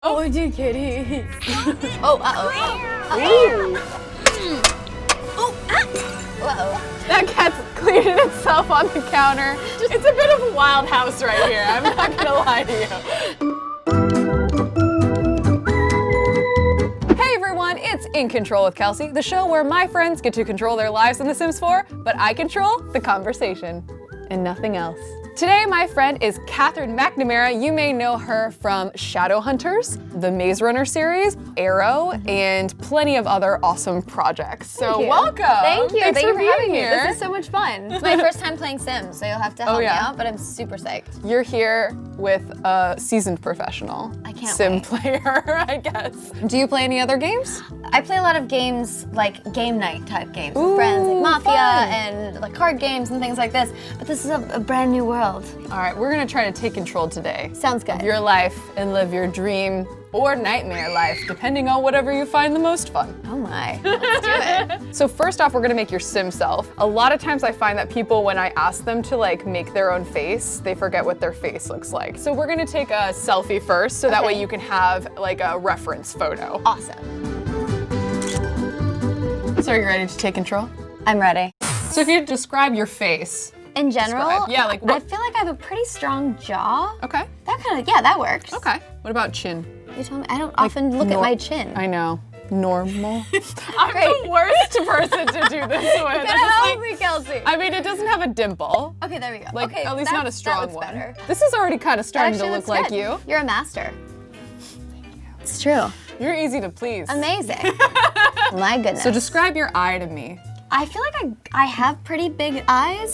Oh, dude, Kitty. Oh, uh-oh. Whoa. That cat's cleaning itself on the counter. It's a bit of a wild house right here. I'm not gonna lie to you. Hey everyone, it's In Control with Kelsey, the show where my friends get to control their lives in The Sims 4, but I control the conversation and nothing else. Today, my friend is Katherine McNamara. You may know her from Shadowhunters, the Maze Runner series, Arrow, and plenty of other awesome projects. So welcome. Thank you. Thanks Thank you for having being me. here. This is so much fun. It's my first time playing Sims, so you'll have to help me out, but I'm super psyched. You're here with a seasoned professional. I can't Sim wait. player, I guess. Do you play any other games? I play a lot of games, like game night type games with friends, like Mafia and like card games and things like this, but this is a brand new world. All right, we're gonna try to take control today. Sounds good. Of your life and live your dream or nightmare life, depending on whatever you find the most fun. Oh my, let's do it. So first off, we're gonna make your sim self. A lot of times I find that people, when I ask them to like make their own face, they forget what their face looks like. So we're gonna take a selfie first, so that way you can have like a reference photo. Awesome. So are you ready to take control? I'm ready. So if you describe your face. In general, Yeah, like what? I feel like I have a pretty strong jaw. Okay. That kind of, yeah, that works. Okay. What about chin? You told me, I don't often look at my chin. I know. Normal. I'm the worst person to do this with. Help me, Kelsey. I mean, it doesn't have a dimple. Okay, there we go. Like, okay, at least not a that strong looks one. Better. This is already kind of starting to Actually look looks like good. you. You're a master. It's true. You're easy to please. Amazing. My goodness. So describe your eye to me. I feel like I have pretty big eyes.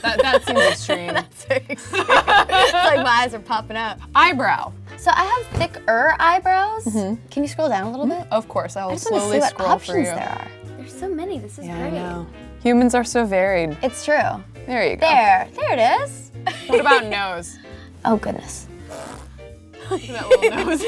That seems extreme. That's it's like my eyes are popping out. Eyebrow. So I have thicker eyebrows. Can you scroll down a little bit? Of course, I will I just want to see slowly what scroll options for you. there are. There's so many. This is Yeah, great. I know. Humans are so varied. It's true. There you go. There it is. What about nose? Oh goodness. Look at that little nose.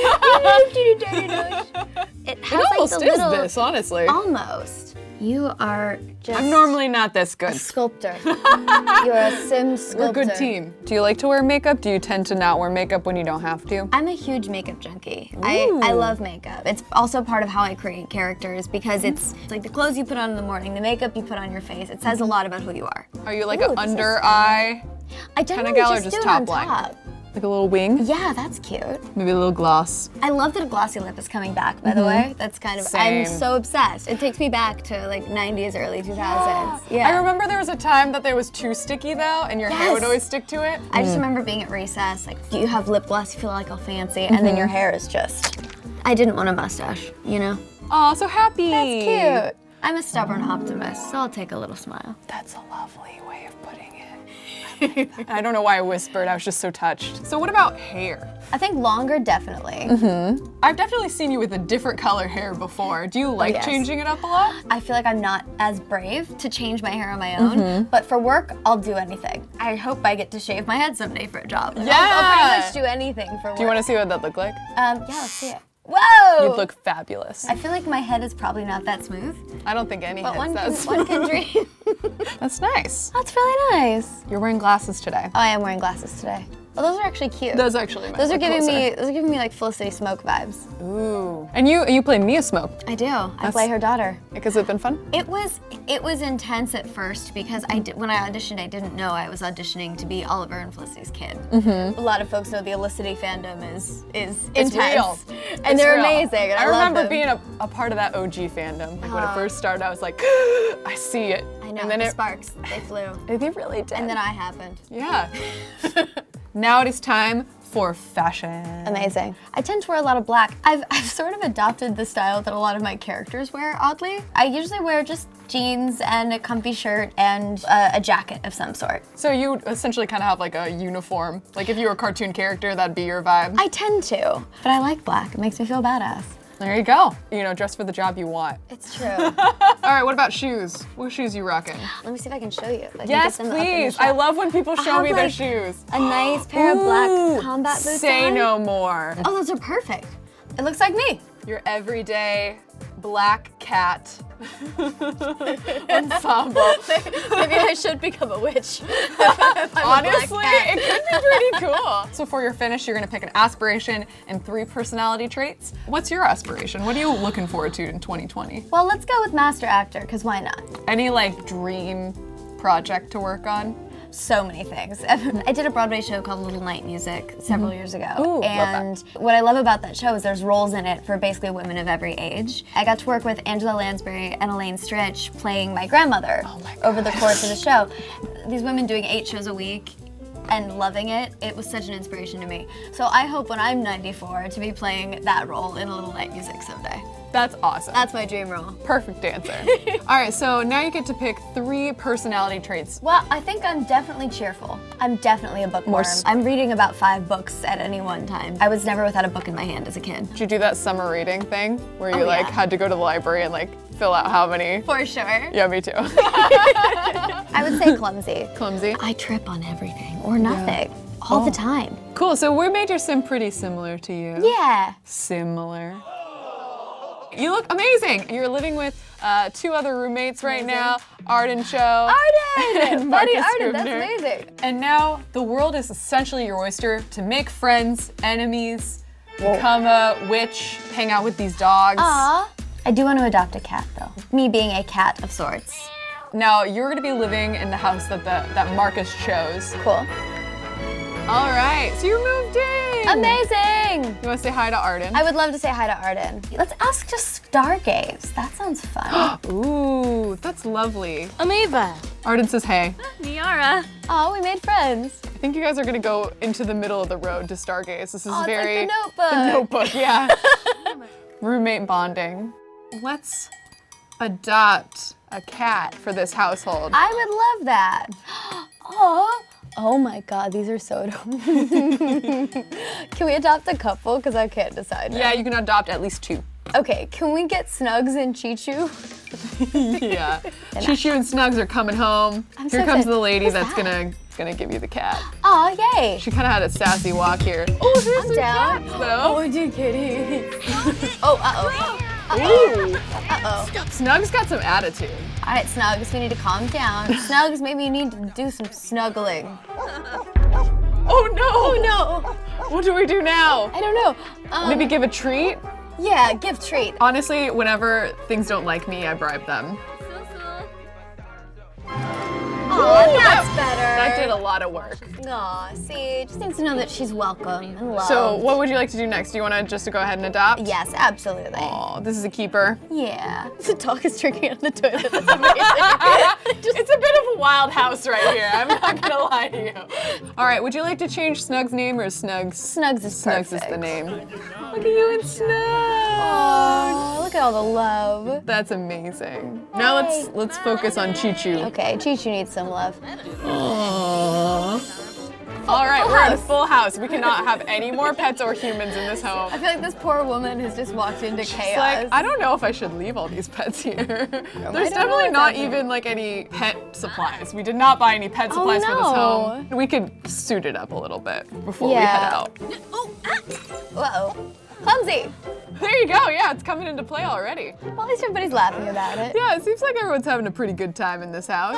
It It has almost like the is little, this, honestly. Almost. You are just I'm normally not this a good. sculptor. You're a sim sculptor. We're a good team. Do you like to wear makeup? Do you tend to not wear makeup when you don't have to? I'm a huge makeup junkie. I love makeup. It's also part of how I create characters because it's like the clothes you put on in the morning, the makeup you put on your face. It says a lot about who you are. Are you like Ooh, an this is under eye? I generally gal or just just do it top on line? top. Like a little wing? Yeah, that's cute. Maybe a little gloss. I love that a glossy lip is coming back, by the way. That's kind of, Same. I'm so obsessed. It takes me back to like 90s, early 2000s. Yeah. I remember there was a time that there was too sticky though, and your hair would Yes. always stick to it. I just remember being at recess, like you have lip gloss, you feel like all fancy, and then your hair is just, I didn't want a mustache, you know? Aw, so happy. That's cute. I'm a stubborn optimist, so I'll take a little smile. That's a lovely way of putting it. I don't know why I whispered, I was just so touched. So what about hair? I think longer, definitely. I've definitely seen you with a different color hair before. Do you like yes. changing it up a lot? I feel like I'm not as brave to change my hair on my own, but for work, I'll do anything. I hope I get to shave my head someday for a job. Like, I'll pretty much do anything for work. Do you want to see what that looked like? Yeah, let's see it. Whoa! You'd look fabulous. I feel like my head is probably not that smooth, I don't think any but head's one that can dream. That's nice. That's really nice. You're wearing glasses today. Oh, I am wearing glasses today. Oh, those are actually cute. Those actually might Those are look giving closer. me like Felicity Smoke vibes. Ooh. And you play Mia Smoke. I do. I play her daughter. Has it been fun? It was intense at first because when I auditioned, I didn't know I was auditioning to be Oliver and Felicity's kid. A lot of folks know the Elicity fandom is intense. real. And they're amazing. And I love remember them. being a part of that OG fandom. Like when it first started, I was like, I see it. I know, And then the sparks, they flew. They really did. And then I happened. Yeah. Now it is time for fashion. Amazing. I tend to wear a lot of black. I've sort of adopted the style that a lot of my characters wear, oddly. I usually wear just jeans and a comfy shirt and a jacket of some sort. So you essentially kind of have like a uniform. Like if you were a cartoon character, that'd be your vibe. I tend to, but I like black. It makes me feel badass. There you go. You know, dress for the job you want. It's true. All right, what about shoes? What shoes you rocking? Let me see if I can show you. If I can Yes, get them up in the please. shot. I love when people show have, me their like, shoes. A nice pair of black combat boots Say on. no more. Oh, those are perfect. It looks like me. Your everyday black cat ensemble. Maybe I should become a witch. Honestly, it could be pretty cool. So for your finish, you're gonna pick an aspiration and 3 personality traits. What's your aspiration? What are you looking forward to in 2020? Well, let's go with master actor, because why not? Any like dream project to work on? So many things. I did a Broadway show called Little Night Music several years ago. Ooh, and what I love about that show is there's roles in it for basically women of every age. I got to work with Angela Lansbury and Elaine Stritch playing my grandmother over the course of the show. These women doing 8 shows a week and loving it, it was such an inspiration to me. So I hope when I'm 94 to be playing that role in Little Night Music someday. That's awesome. That's my dream role. Perfect answer. All right, so now you get to pick 3 personality traits. Well, I think I'm definitely cheerful. I'm definitely a bookworm. I'm reading about 5 books at any one time. I was never without a book in my hand as a kid. Did you do that summer reading thing where you yeah. had to go to the library and fill out how many? For sure. Yeah, me too. I would say clumsy. Clumsy? I trip on everything or nothing all the time. Cool, so we made your sim pretty similar to you. Yeah. Similar. You look amazing. You're living with 2 other roommates right now, Arden Cho. Arden! And Buddy Marcus Arden, that's Scribner. amazing. And now the world is essentially your oyster to make friends, enemies, become a witch, hang out with these dogs. Aw. I do want to adopt a cat though. Me being a cat of sorts. Now you're gonna be living in the house that Marcus chose. Cool. All right, so you moved in. Amazing! You wanna say hi to Arden? I would love to say hi to Arden. Let's ask just stargaze. That sounds fun. Ooh, that's lovely. Amoeba. Arden says hey. Niara. Oh, we made friends. I think you guys are gonna go into the middle of the road to stargaze. This is Oh, very it's like the Notebook. The Notebook, yeah. Roommate bonding. Let's adopt a cat for this household. I would love that. Oh my God, these are so dumb. Can we adopt a couple? Because I can't decide now. Yeah, you can adopt at least 2. Okay, can we get Snugs and Chichu? Yeah. Chishu and Snugs are coming home. I'm Here so comes excited. the lady Who's that's that? gonna give you the cat. Aw, yay. She kind of had a sassy walk here. Oh, here's I'm some down. cats, though. I do, kitty. Oh, uh-oh. Ooh. Uh-oh. Snugs got some attitude. All right, Snugs, we need to calm down. Snugs, maybe you need to do some snuggling. Oh no! Oh no. What do we do now? I don't know. Maybe give a treat? Yeah, give treat. Honestly, whenever things don't like me, I bribe them. Oh, that's better. That did a lot of work. Aw, see, just needs to know that she's welcome and loved. So what would you like to do next? Do you want to just go ahead and adopt? Yes, absolutely. Oh, this is a keeper. Yeah. The dog is drinking out of the toilet. That's amazing. It's a bit of a wild house right here. I'm not gonna lie to you. All right, would you like to change Snug's name or Snugs? Snugs is Snugs perfect. is the name. Look at you and Snug. Aw, look at all the love. That's amazing. Now let's focus on Chi-Chu. Okay, Chichu needs some love. All right, Full we're in a house. full house. We cannot have any more pets or humans in this home. I feel like this poor woman has just walked into chaos. It's like, I don't know if I should leave all these pets here. There's know definitely what's not happening. even any pet supplies. We did not buy any pet supplies for this home. We could suit it up a little bit before we head out. Uh-oh. Clumsy. There you go, yeah, it's coming into play already. Well, at least everybody's laughing about it. Yeah, it seems like everyone's having a pretty good time in this house.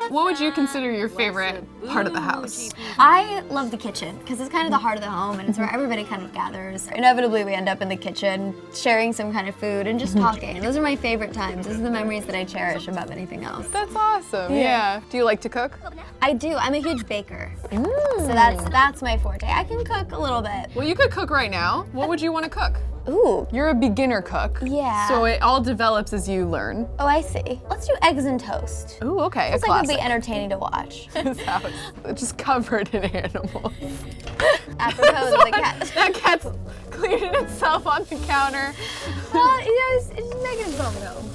What would you consider your favorite part of the house? I love the kitchen because it's kind of the heart of the home and it's where everybody kind of gathers. Inevitably, we end up in the kitchen sharing some kind of food and just talking. Those are my favorite times. Those are the memories that I cherish above anything else. That's awesome, yeah. Do you like to cook? I do. I'm a huge baker. So that's my forte. I can cook a little bit. Well, you could cook right now. What would you want to cook? Ooh. You're a beginner cook. Yeah. So it all develops as you learn. Oh, I see. Let's do eggs and toast. Ooh, okay, It's a like it would classic. be entertaining to watch. This house, it's just covered in animals. Apropos of the cat. That cat's cleaning itself on the counter. Well, it's just making himself at home.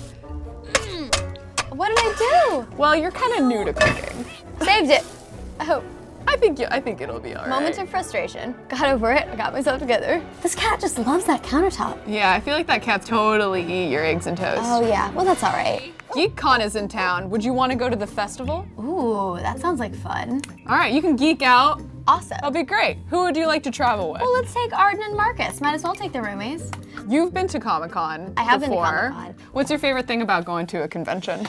What did I Well, you're kind of new to cooking. do? Saved it. I hope. I think it'll be all right. Moment of frustration. Got over it. I got myself together. This cat just loves that countertop. Yeah, I feel like that cat's totally eat your eggs and toast. Oh yeah. Well, that's all right. GeekCon is in town. Would you want to go to the festival? Ooh, that sounds like fun. All right, you can geek out Awesome. That'll be great. Who would you like to travel with? Well, let's take Arden and Marcus. Might as well take the roomies. You've been to Comic-Con I have before. been to Comic-Con. What's your favorite thing about going to a convention?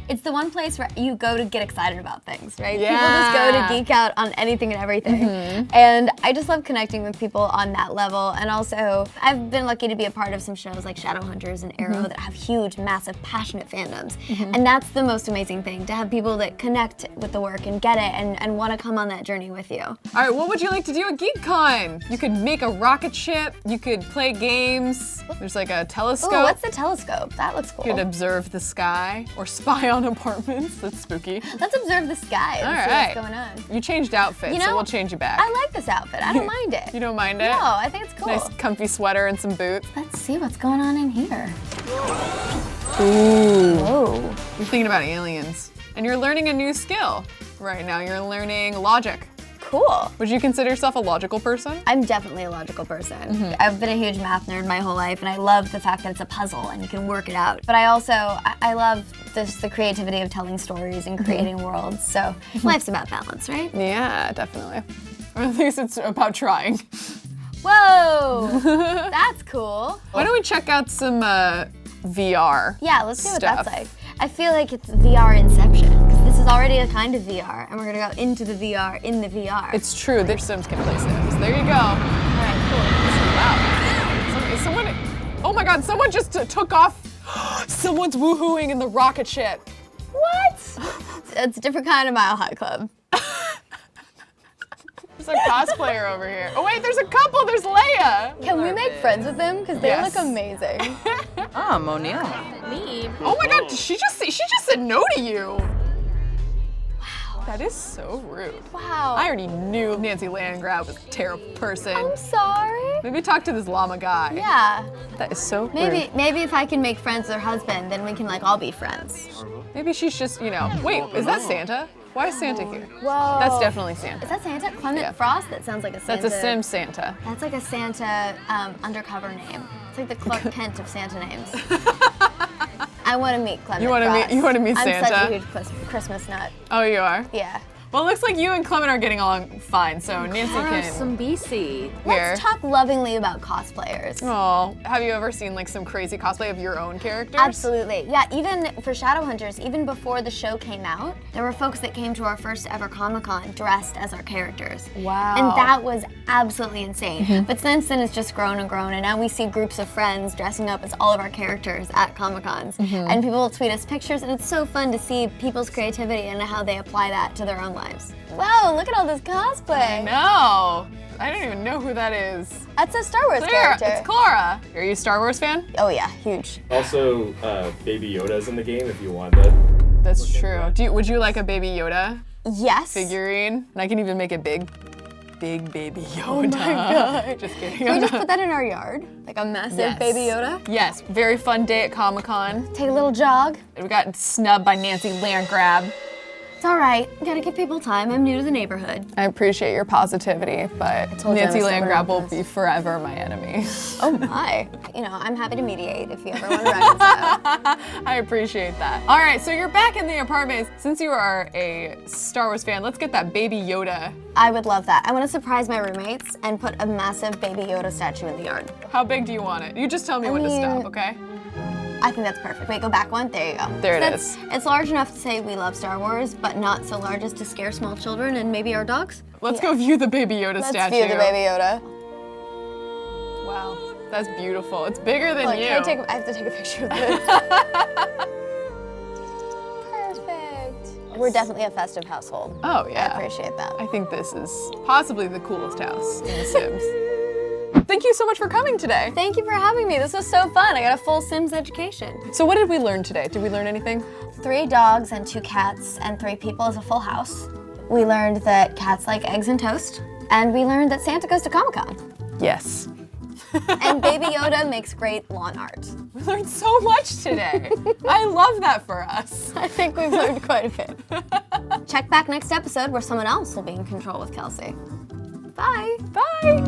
It's the one place where you go to get excited about things, right? Yeah. People just go to geek out on anything and everything. And I just love connecting with people on that level. And also, I've been lucky to be a part of some shows like Shadowhunters and Arrow that have huge, massive, passionate fandoms. And that's the most amazing thing, to have people that connect with the work and get it and want to come on that journey with you. All right, what would you like to do at GeekCon? You could make a rocket ship, you could play games, there's like a telescope. Ooh, what's the telescope? That looks cool. You could observe the sky or spy on apartments. That's spooky. Let's observe the sky and see what's going on. You changed outfits, You know, so we'll change you back. I like this outfit. I don't mind it. You don't mind it? No, I think it's cool. Nice comfy sweater and some boots. Let's see what's going on in here. Ooh. Whoa. You're thinking about aliens. And you're learning a new skill right now. You're learning logic. Cool. Would you consider yourself a logical person? I'm definitely a logical person. I've been a huge math nerd my whole life, and I love the fact that it's a puzzle and you can work it out. But I also, I love the creativity of telling stories and creating worlds. So life's about balance, right? Yeah, definitely. Or at least it's about trying. Whoa, that's cool. Why don't we check out some VR Yeah, let's see what stuff. that's like. I feel like it's VR Inception, because this is already a kind of VR, and we're gonna go into the VR in the VR. It's true, their Sims can play Sims. There you go. All right, cool. Wow. Is someone, oh my God, someone just took off. Someone's woohooing in the rocket ship. What? It's a different kind of Mile High Club. There's a cosplayer over here. Oh wait, there's a couple, there's Leia. Can we make friends with them? Because they Yes. look amazing. I'm O'Neill. Oh my God, she just said no to you. Wow. That is so rude. Wow. I already knew Nancy Landgraf was a terrible person. I'm sorry. Maybe talk to this llama guy. Yeah. That is so rude. Maybe if I can make friends with her husband, then we can like all be friends. Maybe she's just, you know, wait, is that Santa? Why is Santa here? Whoa. That's definitely Santa. Is that Santa? Clement Yeah. Frost? That sounds like a Santa. That's a Sim Santa. That's like a Santa undercover name. It's like the Clark Kent of Santa names. I want to meet Clement Frost. You want to meet I'm Santa? such a huge Christmas nut. Oh, you are? Yeah. Well, it looks like you and Clement are getting along fine, so Nancy can. Some BC. Let's talk lovingly about cosplayers. Oh, have you ever seen like some crazy cosplay of your own characters? Absolutely. Yeah, even for Shadowhunters, even before the show came out, there were folks that came to our first ever Comic-Con dressed as our characters. Wow. And that was absolutely insane. But since then, it's just grown and grown, and now we see groups of friends dressing up as all of our characters at Comic-Cons. And people will tweet us pictures, and it's so fun to see people's creativity and how they apply that to their own lives. Wow, look at all this cosplay. No, I don't even know who that is. That's a Star Wars Clara, character. it's Clara. Are you a Star Wars fan? Oh yeah, huge. Also, Baby Yoda's in the game if you want that. That's true. Would you like a Baby Yoda Yes. figurine? And I can even make it big Baby Yoda. Oh my God. Just kidding. Can we just put that in our yard? Like a massive Yes. Baby Yoda? Yes, very fun day at Comic-Con. Take a little jog. We got snubbed by Nancy Landgraf. It's all right. Gotta give people time. I'm new to the neighborhood. I appreciate your positivity, but told you Nancy I was Landgraf will stubborn. be forever my enemy. Oh my. You know, I'm happy to mediate if you ever want to reconcile. I appreciate that. All right, so you're back in the apartment. Since you are a Star Wars fan, let's get that Baby Yoda. I would love that. I want to surprise my roommates and put a massive Baby Yoda statue in the yard. How big do you want it? You just tell me when to stop, okay? I think that's perfect. Wait, go back one. There you go. There it is. It's large enough to say we love Star Wars, but not so large as to scare small children and maybe our dogs. Let's go view the Baby Yoda Let's statue. view the Baby Yoda. Wow, that's beautiful. It's bigger than Look, you. I have to take a picture of this. Perfect. We're definitely a festive household. Oh I yeah. appreciate that. I think this is possibly the coolest house in The Sims. Thank you so much for coming today. Thank you for having me. This was so fun. I got a full Sims education. So what did we learn today? Did we learn anything? 3 dogs and 2 cats and 3 people is a full house. We learned that cats like eggs and toast. And we learned that Santa goes to Comic-Con. Yes. And Baby Yoda makes great lawn art. We learned so much today. I love that for us. I think we've learned quite a bit. Check back next episode where someone else will be in control with Kelsey. Bye. Bye.